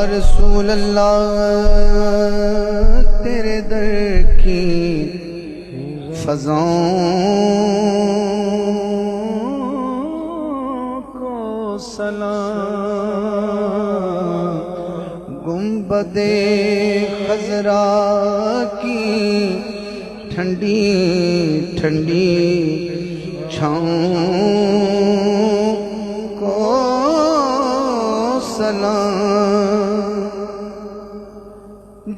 رسول اللہ تیرے در کی فضاؤں کو سلام، گنبد خضرا کی ٹھنڈی ٹھنڈی چھاؤں کو سلام،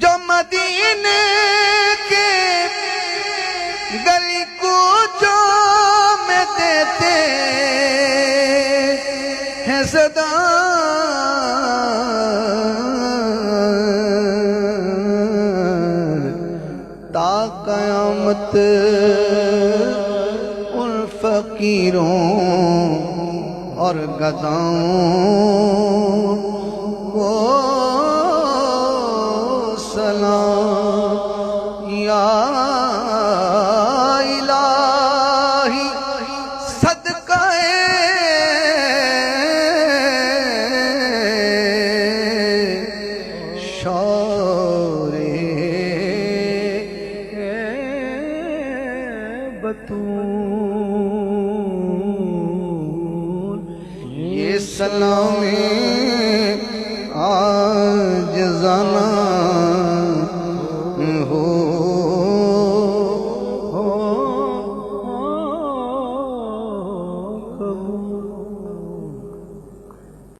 جو مدینے کے گلی کوچوں میں دیتے ہیں صدا، تا قیامت ان فقیروں اور گداؤں کو سلام، یا الہی صدقہ شور بطول، یہ سلام عاجزانہ